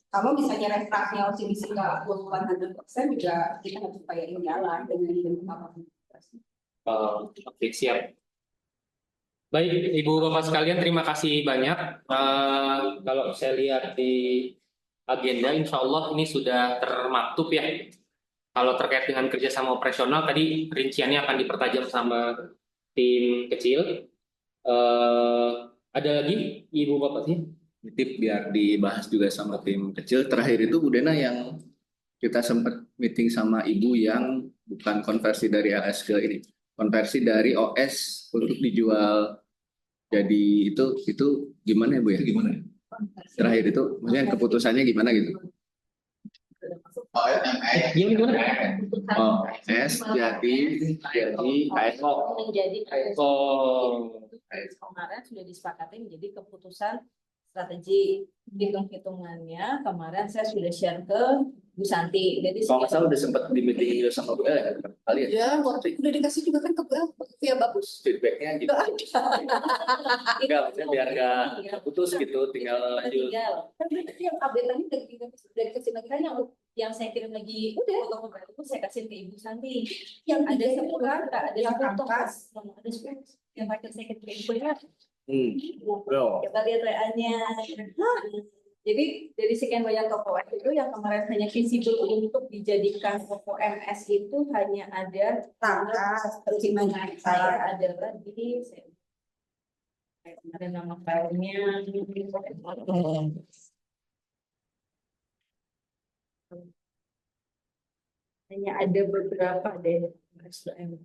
Kalau misalnya refraksnya OCBC nggak full 100% juga kita harus upayain jalan dengan apapun. Oke, siap. Baik, Ibu Bapak sekalian, terima kasih banyak. Kalau saya lihat di agenda, insya Allah ini sudah termaktub ya. Kalau terkait dengan kerjasama operasional, tadi rinciannya akan dipertajam sama tim kecil. Ada lagi Ibu Bapak sih? Tip biar dibahas juga sama tim kecil. Terakhir itu Bu Dena yang kita sempat meeting sama Ibu yang bukan konversi dari LS ke ini, konversi dari OS untuk dijual. Jadi itu gimana ya Bu ya? Gimana? Terakhir itu, maksudnya keputusannya gimana gitu? Oh, S jadi KSO. Menjadi KSO. Kemarin sudah disepakati menjadi keputusan strategi. Hitung-hitungannya kemarin saya sudah share ke Bu Santi. Jadi saya udah sempat di meeting juga sama Bu ya kali ya. Ya, waktu udah dikasih juga kan ke Bu via bagus. Feedbacknya gitu. Enggak, maksudnya biar nggak putus gitu, tinggal lanjut. Kan yang update-nya dari kecil lagi kan yang saya kirim lagi udah foto baru saya kasih ke Ibu Santi. Yang ada 10 kan, ada yang kanvas, ada 10 yang pakai saya kirim ke Ibu ya. Kita lihat WA-nya. Jadi dari sekian banyak toko web itu yang kemarin hanya visible untuk dijadikan toko MS itu hanya ada tangkas pertimbangan saya adalah di kemarin nama filenya hanya ada beberapa deh MS.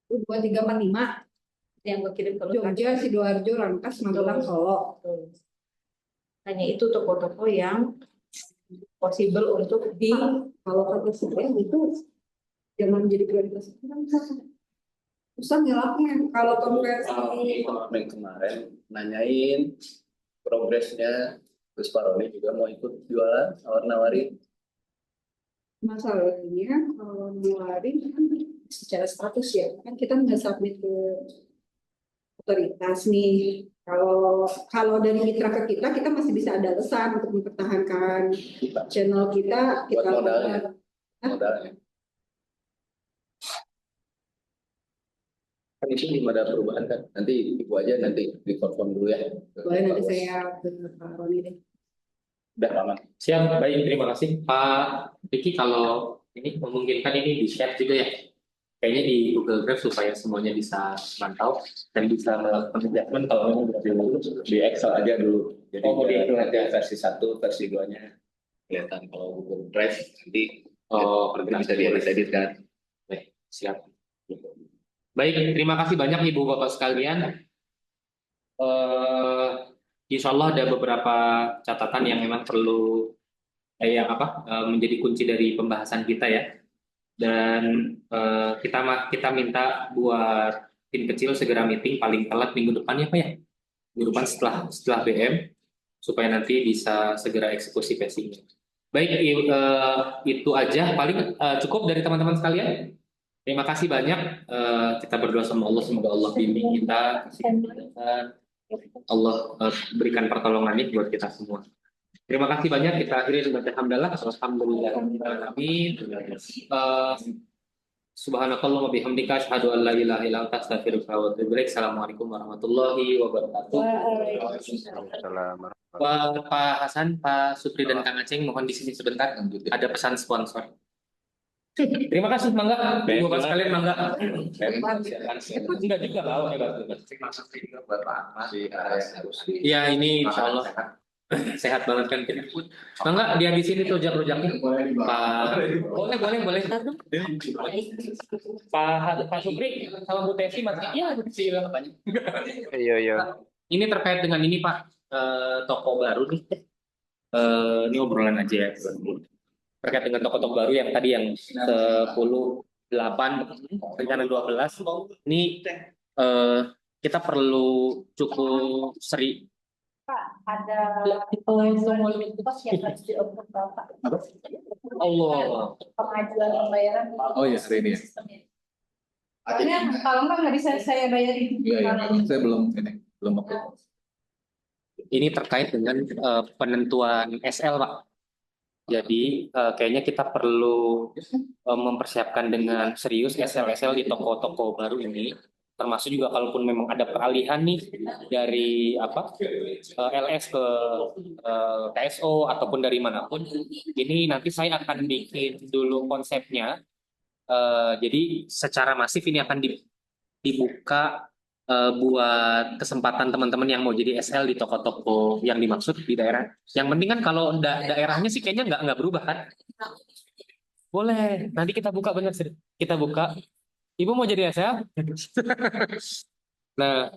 2345 yang gue kirim ke Jogja, Sidoarjo, Rangkas, Magelang, Solo. Hanya itu toko-toko yang possible untuk di kalau kata saya itu jangan menjadi prioritas susah ngelaknya kalau konversi. Kemarin nanyain progresnya, terus Pak Roni juga mau ikut jualan, nawar-nawarin. Masalahnya kalau nawarin kan secara status ya kan kita nggak submit ke otoritas nih. Kalau dari mitra ke kita masih bisa ada alasan untuk mempertahankan channel kita. Buat modalnya. Kan itu belum ada perubahan kan? Nanti Ibu aja nanti di-confirm dulu ya. Boleh nanti saya ke Pak Roni deh. Udah aman. Siap, baik, terima kasih Pak Riki. Kalau ini memungkinkan ini di-share juga ya. Kayaknya di Google Drive supaya semuanya bisa mantau dan bisa melakukan adjustment kalau memang di Excel aja dulu. Jadi di Excel aja versi 1, versi 2-nya kelihatan. Kalau Google Drive nanti bisa diedit kan. Baik, siap. Baik, terima kasih banyak Ibu Bapak sekalian. Insya Allah ada beberapa catatan yang memang perlu menjadi kunci dari pembahasan kita ya. Dan kita minta buat tim kecil segera meeting paling telat minggu depan ya Pak ya, minggu depan setelah BM supaya nanti bisa segera eksekusi passing. Baik, itu aja paling cukup dari teman-teman sekalian. Terima kasih banyak. Kita berdoa sama Allah, semoga Allah bimbing kita, Allah berikan pertolongannya buat kita semua. Terima kasih banyak. Kita akhiri dengan alhamdulillah. Subhanakallah wa bihamdika asyhadu an la ilaha illa anta astaghfiruka wa atubu ilaik. Assalamualaikum warahmatullahi wabarakatuh. Pak Hasan, Pak Supri dan Kang Aceng mohon di sini sebentar. Ada pesan sponsor. Terima kasih, mangga. Ibu Bapak sekalian, mangga. Enggak juga bawa hebat. Iya, ini insyaallah sehat banget kan kita. Mangga dia di sini tuh rujak-rujaknya. Boleh. Pak Supri sama Bu Tesi masih iya Bu Tesi apanya? Iya. Ini terkait dengan ini Pak, toko baru nih. Ini obrolan aja ya. Terkait dengan toko-toko baru yang tadi yang 10, 8, rencana 12. Ini kita perlu cukup seri. Pak, ada formalitas yang harus dilakukan Bapak. Allah. Pengajuan pembayaran. Oh ya, hari ini. Kalau nggak bisa saya bayarin. Iya, saya belum update. Ini terkait dengan penentuan SL, Pak. Jadi kayaknya kita perlu mempersiapkan dengan serius SL-SL di toko-toko baru ini. Termasuk juga kalaupun memang ada peralihan nih dari LS ke TSO ataupun dari manapun. Ini nanti saya akan bikin dulu konsepnya. Jadi secara masif ini akan dibuka buat kesempatan teman-teman yang mau jadi SL di toko-toko yang dimaksud di daerah. Yang penting kan kalau daerahnya sih kayaknya nggak berubah kan? Boleh. Nanti kita buka bener sih. Kita buka. Ibu mau jadi SL? Nah,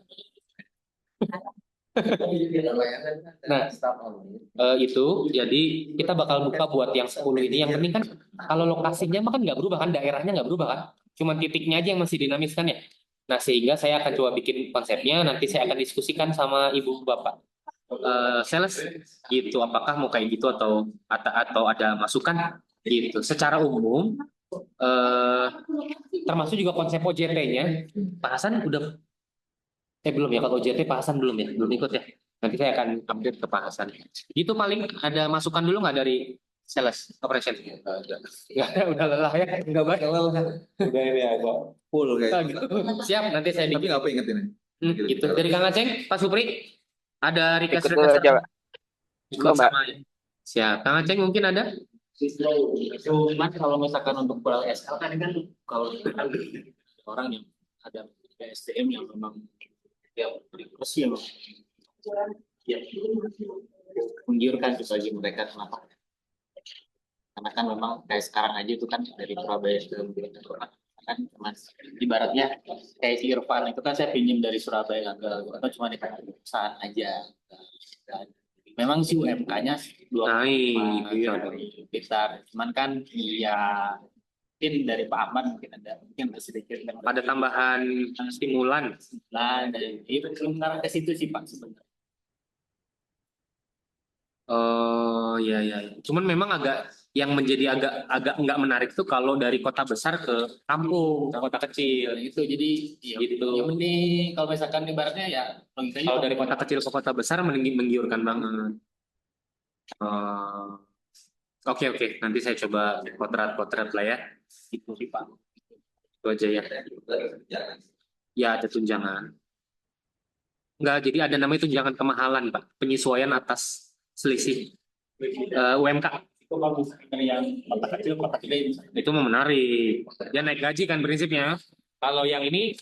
nah itu jadi kita bakal buka buat yang 10 ini. Yang penting kan kalau lokasinya mah kan nggak berubah kan, daerahnya nggak berubah kan. Cuman titiknya aja yang masih dinamis kan ya. Nah, sehingga saya akan coba bikin konsepnya, nanti saya akan diskusikan sama ibu bapak. Sales gitu, apakah mau kayak gitu atau ada masukan gitu. Secara umum, termasuk juga konsep OJT-nya, Pak Hasan udah belum ya, kalau OJT Pak Hasan belum ya, belum ikut ya. Nanti saya akan update ke Pak Hasan. Itu paling ada masukan dulu nggak dari sales operation? Nggak ada, udah lelah ya, nggak baik. Udah ini agak full kayak. Siap, nanti saya Tapi bikin. nggak apa inget ini. Gitu. Dari Kang Aceng, Pak Supri, ada Ikut dulu aja, Pak. ikut Mbak. sama ya. Siap. Kang Aceng mungkin ada? Cuman kalau misalkan untuk soal SL kan ini kan kalau kita kan orang yang ada SDM yang memang ya terus yang ya, menggiurkan itu bagi mereka kenapa? Karena kan memang kayak sekarang aja itu kan dari Surabaya ke kan cuman ibaratnya kayak si Irfan itu kan saya pinjam dari Surabaya atau cuma di perusahaan aja. Memang sih UMK-nya Naik, iya. besar, cuman kan ya mungkin dari Pak Ahmad mungkin ada sedikit Ada tambahan stimulan. lah dari itu mengarah ke situ sih Pak sebenarnya. Oh, iya, iya. Cuman memang yang menjadi agak nggak menarik tuh kalau dari kota besar ke kampung, ke kota kecil. Itu jadi ya, Gitu. yang penting kalau misalkan ibaratnya ya logikanya Kalau dari kota kecil ke kota besar menggiurkan banget. Oke, oke. Nanti saya coba potret lah ya. itu sih Pak. Itu aja ya. Ya, ada tunjangan. Enggak, jadi ada namanya tunjangan kemahalan, Pak. Penyesuaian atas selisih UMK. Itu kalau misalkan yang kota kecil Itu mau menarik. Dia naik gaji kan prinsipnya. Kalau yang ini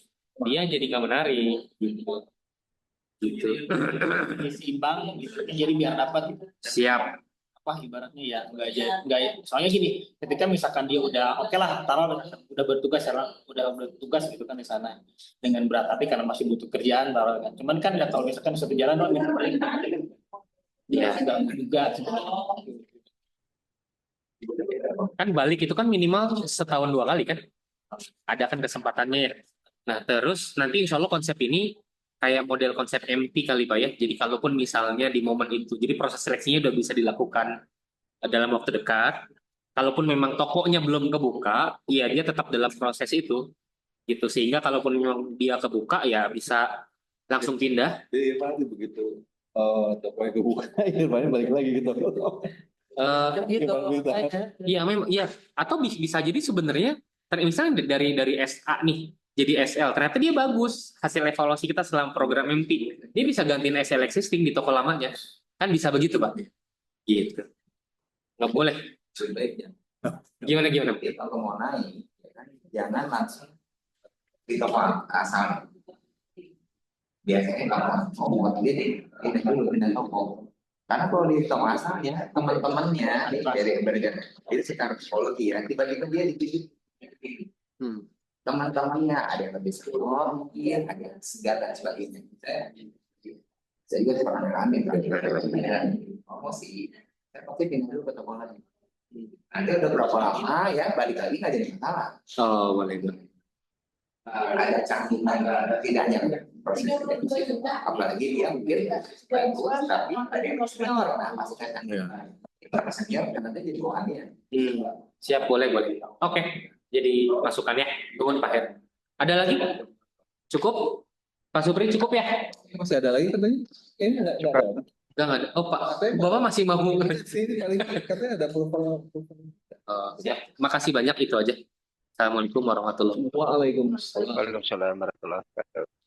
dia jadi nggak menarik. Gitu. seimbang gitu. Jadi biar dapat Siap. apa ibaratnya ya nggak soalnya gini ketika misalkan dia udah oke lah taruh udah bertugas gitu kan di sana dengan berat hati karena masih butuh kerjaan taruh kan cuman kan ya, kalau misalkan satu jalan doang Ya. juga Kan balik itu kan minimal setahun 2 kali kan. Ada kan kesempatannya ya. Nah, terus nanti insya Allah konsep ini kayak model konsep MP kali Pak ya. Jadi kalaupun misalnya di momen itu, jadi proses seleksinya udah bisa dilakukan dalam waktu dekat. Kalaupun memang tokonya belum kebuka, ya dia tetap dalam proses itu. Gitu. Sehingga kalaupun memang dia kebuka, ya bisa langsung pindah. Jadi Pak begitu tokonya kebuka, Irfannya balik lagi gitu. Gitu. Iya memang iya atau bisa jadi sebenarnya misalnya dari SA nih jadi SL ternyata dia bagus hasil evaluasi kita selama program MP dia bisa gantiin SL existing di toko lamanya kan bisa begitu Pak gitu nggak boleh sebaiknya gimana kalau mau naik ya kan, jangan langsung di toko asal biasanya kalau mau buat gini ini dulu pindah toko karena kalau di toko asalnya teman-temannya dari berbagai itu secara psikologi ya tiba-tiba dia dibidik teman-temannya ada yang lebih senior mungkin ada yang segar dan sebagainya saya juga pernah ngalamin promosi saya pasti pindah dulu ke toko lain nanti udah berapa lama ya balik lagi nggak jadi masalah oh boleh ada canggungan tidaknya proses apalagi dia mungkin bagus tapi ada yang senior nah maksudnya canggungan kita senior dan nanti jadi bawahannya siap boleh oke jadi masukannya tunggu Pak Her Ada lagi? Cukup? Pak Supri cukup ya? Masih ada lagi katanya? Ini nggak ada. Enggak ada. Oh Pak, Bapak masih mau? Sini paling katanya ada peluang. Siap. Makasih banyak itu aja. Assalamualaikum warahmatullahi wabarakatuh. Waalaikumsalam. Waalaikumsalam warahmatullahi wabarakatuh.